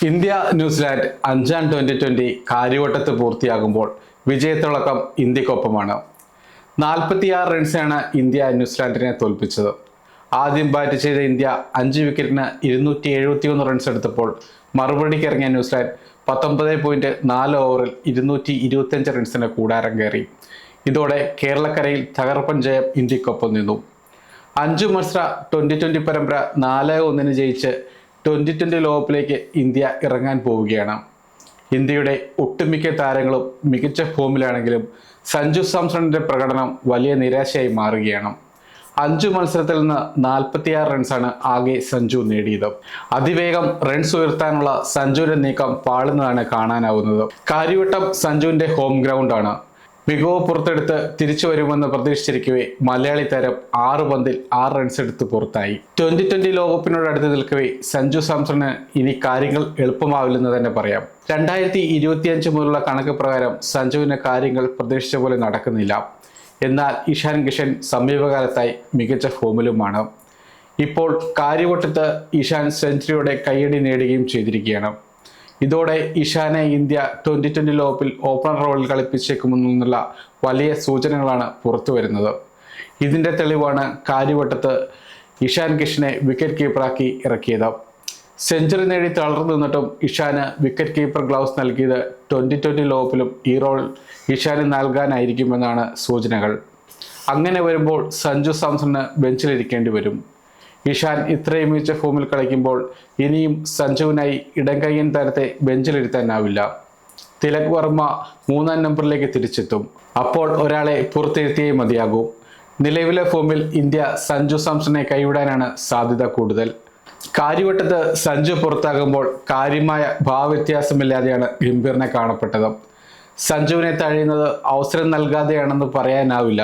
India New Zealand 5-ാം T20 കാര്യവട്ടത്ത് പൂർത്തിയാകുമ്പോൾ വിജയത്തിളക്കം ഇന്ത്യക്കൊപ്പമാണ്. 46 റൺസാണ് India ന്യൂസിലാൻഡിനെ തോൽപ്പിച്ചത്. ആദ്യം ബാറ്റ് ചെയ്ത ഇന്ത്യ 5 വിക്കറ്റിന് 271 റൺസ് എടുത്തപ്പോൾ മറുപടിക്കിറങ്ങിയ ന്യൂസിലാൻഡ് 19.4 ഓവറിൽ 225 റൺസിന് കൂടാരം കയറി. ഇതോടെ കേരളക്കരയിൽ തകർപ്പൻ ജയം ഇന്ത്യക്കൊപ്പം നിന്നു. 5 മത്സര T20 പരമ്പര 4-1 ജയിച്ച് T20 ലോകകപ്പിലേക്ക് ഇന്ത്യ ഇറങ്ങാൻ പോവുകയാണ്. ഇന്ത്യയുടെ ഒട്ടുമിക്ക താരങ്ങളും മികച്ച ഫോമിലാണെങ്കിലും സഞ്ജു സാംസണിന്റെ പ്രകടനം വലിയ നിരാശയായി മാറുകയാണ്. 5 മത്സരത്തിൽ നിന്ന് 46 റൺസാണ് ആകെ സഞ്ജു നേടിയത്. അതിവേഗം റൺസ് ഉയർത്താനുള്ള സഞ്ജുവിന്റെ നീക്കം പാളുന്നതാണ് കാണാനാവുന്നത്. കാര്യവട്ടം സഞ്ജുവിന്റെ ഹോം ഗ്രൗണ്ടാണ്. മികവ് പുറത്തെടുത്ത് തിരിച്ചു വരുമെന്ന് പ്രതീക്ഷിച്ചിരിക്കവേ മലയാളി താരം 6 പന്തിൽ 6 റൺസ് എടുത്ത് പുറത്തായി. T20 ലോകകപ്പിനോട് അടുത്ത് നിൽക്കവേ സഞ്ജു സാംസണിന് ഇനി കാര്യങ്ങൾ എളുപ്പമാവില്ലെന്ന് തന്നെ പറയാം. 2025 മുതലുള്ള കണക്ക് പ്രകാരം സഞ്ജുവിന് കാര്യങ്ങൾ പ്രതീക്ഷിച്ച പോലെ നടക്കുന്നില്ല. എന്നാൽ ഇഷാൻ കിഷൻ സമീപകാലത്തായി മികച്ച ഫോമിലുമാണ്. ഇപ്പോൾ കാര്യവട്ടത്ത് ഇഷാൻ സെഞ്ചുറിയോടെ കയ്യടി നേടുകയും ചെയ്തിരിക്കുകയാണ്. ഇതോടെ ഇഷാനെ ഇന്ത്യ T20 ലോകകപ്പിൽ ഓപ്പണർ റോളിൽ കളിപ്പിച്ചേക്കുമെന്നുള്ള വലിയ സൂചനകളാണ് പുറത്തു വരുന്നത്. ഇതിൻ്റെ തെളിവാണ് കാര്യവട്ടത്ത് ഇഷാൻ കിഷനെ വിക്കറ്റ് കീപ്പറാക്കി ഇറക്കിയത്. സെഞ്ചുറി നേടി തളർന്നു നിന്നിട്ടും ഇഷാന് വിക്കറ്റ് കീപ്പർ ഗ്ലൗസ് നൽകിയത് T20 ലോകകപ്പിലും ഈ റോൾ ഇഷാന് നൽകാനായിരിക്കുമെന്നാണ് സൂചനകൾ. അങ്ങനെ വരുമ്പോൾ സഞ്ജു സാംസണിന് ബെഞ്ചിലിരിക്കേണ്ടി വരും. ഇഷാൻ ഇത്രയും മികച്ച ഫോമിൽ കളിക്കുമ്പോൾ ഇനിയും സഞ്ജുവിനായി ഇടംകയ്യൻ താരത്തെ ബെഞ്ചിലിരുത്താനാവില്ല. തിലക് വർമ്മ 3-ാം നമ്പറിലേക്ക് തിരിച്ചെത്തും. അപ്പോൾ ഒരാളെ പുറത്തിരുത്തിയേ മതിയാകൂ. നിലവിലെ ഫോമിൽ ഇന്ത്യ സഞ്ജു സാംസണിനെ കൈവിടാനാണ് സാധ്യത കൂടുതൽ. കാര്യവട്ടത്ത് സഞ്ജു പുറത്താകുമ്പോൾ കാര്യമായ ഭാവവ്യത്യാസമില്ലാതെയാണ് ഗംഭീറിനെ കാണപ്പെട്ടത്. സഞ്ജുവിനെ തഴയുന്നത് അവസരം നൽകാതെയാണെന്ന് പറയാനാവില്ല.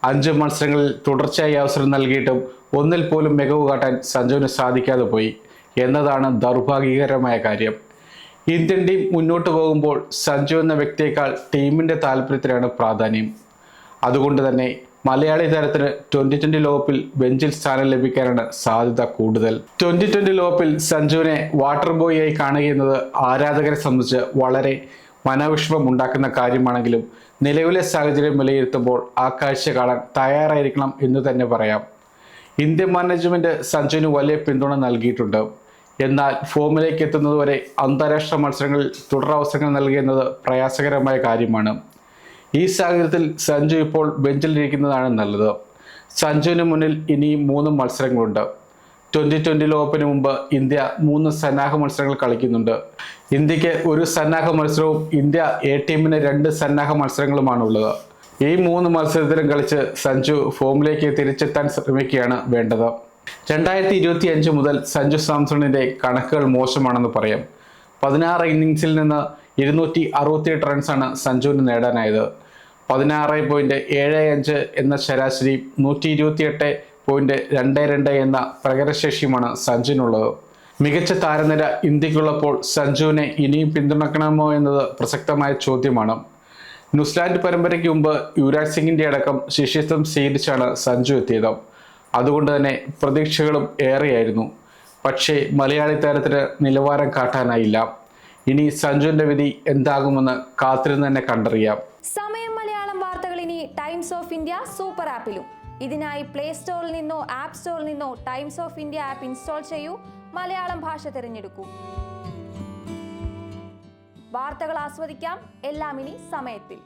5 മത്സരങ്ങളിൽ തുടർച്ചയായി അവസരം നൽകിയിട്ടും ഒന്നിൽ പോലും മികവ് കാട്ടാൻ സഞ്ജുവിന് സാധിക്കാതെ പോയി എന്നതാണ് ദൗർഭാഗ്യകരമായ കാര്യം. ഇന്ത്യൻ ടീം മുന്നോട്ട് പോകുമ്പോൾ സഞ്ജു എന്ന വ്യക്തിയേക്കാൾ ടീമിൻ്റെ താല്പര്യത്തിലാണ് പ്രാധാന്യം. അതുകൊണ്ട് തന്നെ മലയാളി താരത്തിന് T20 ലോകകപ്പിൽ ബെഞ്ചിൽ സ്ഥാനം ലഭിക്കാനാണ് സാധ്യത കൂടുതൽ. T20 ലോകകപ്പിൽ സഞ്ജുവിനെ വാട്ടർ ബോയിയായി കാണുകയെന്നത് ആരാധകരെ സംബന്ധിച്ച് വളരെ മനോവിഷമം ഉണ്ടാക്കുന്ന കാര്യമാണെങ്കിലും നിലവിലെ സാഹചര്യം വിലയിരുത്തുമ്പോൾ ആ കാഴ്ച കാണാൻ തയ്യാറായിരിക്കണം എന്ന് തന്നെ പറയാം. ഇന്ത്യൻ മാനേജ്മെന്റ് സഞ്ജുവിന് വലിയ പിന്തുണ നൽകിയിട്ടുണ്ട്. എന്നാൽ ഫോമിലേക്ക് എത്തുന്നതുവരെ അന്താരാഷ്ട്ര മത്സരങ്ങളിൽ തുടരവസരങ്ങൾ നൽകിയെന്നത് പ്രയാസകരമായ കാര്യമാണ്. ഈ സാഹചര്യത്തിൽ സഞ്ജു ഇപ്പോൾ ബെഞ്ചിലിരിക്കുന്നതാണ് നല്ലത്. സഞ്ജുവിന് മുന്നിൽ ഇനിയും 3 മത്സരങ്ങളുണ്ട്. T20 ലോകകപ്പിന് മുമ്പ് ഇന്ത്യ 3 സന്നാഹ മത്സരങ്ങൾ കളിക്കുന്നുണ്ട്. ഇന്ത്യക്ക് 1 സന്നാഹ മത്സരവും ഇന്ത്യ എ ടീമിന് 2 സന്നാഹ മത്സരങ്ങളുമാണുള്ളത്. ഈ 3 മത്സരത്തിലും കളിച്ച് സഞ്ജു ഫോമിലേക്ക് തിരിച്ചെത്താൻ ശ്രമിക്കുകയാണ് വേണ്ടത്. 2025 മുതൽ സഞ്ജു സാംസണിന്റെ കണക്കുകൾ മോശമാണെന്ന് പറയാം. 16 ഇന്നിങ്സിൽ നിന്ന് 268 റൺസാണ് സഞ്ജുവിന് നേടാനായത്. 16.75 എന്ന ശരാശരി 128.22 എന്ന പ്രകടനശേഷിയുമാണ് സഞ്ജുവിനുള്ളത്. മികച്ച താരനിര ഇന്ത്യക്കുള്ളപ്പോൾ സഞ്ജുവിനെ ഇനിയും പിന്തുണക്കണമോ എന്നത് പ്രസക്തമായ ചോദ്യമാണ്. ന്യൂസിലാൻഡ് പരമ്പരയ്ക്ക് മുമ്പ് യുവരാജ് സിംഗിന്റെ അടക്കം ശിഷ്യത്വം സ്വീകരിച്ചാണ് സഞ്ജു എത്തിയത്. അതുകൊണ്ട് തന്നെ പ്രതീക്ഷകളും ഏറെയായിരുന്നു. പക്ഷേ മലയാളി താരത്തിന് നിലവാരം കാട്ടാനായില്ല. ഇനി സഞ്ജുവിന്റെ വിധി എന്താകുമെന്ന് കാത്തിരുന്ന് തന്നെ കണ്ടറിയാം. സമയം മലയാളം വാർത്തകൾ ഇനി ടൈംസ് ഓഫ് ഇന്ത്യ സൂപ്പർ ആപ്പിലും. ഇതിനായി പ്ലേ സ്റ്റോറിൽ നിന്നോ ആപ്പ് സ്റ്റോറിൽ നിന്നോ times of India app install ചെയ്യൂ. മലയാളം ഭാഷ തിരഞ്ഞെടുക്കൂ. വാർത്തകൾ ആസ്വദിക്കാം. എല്ലാം ഇനി സമയത്തിൽ.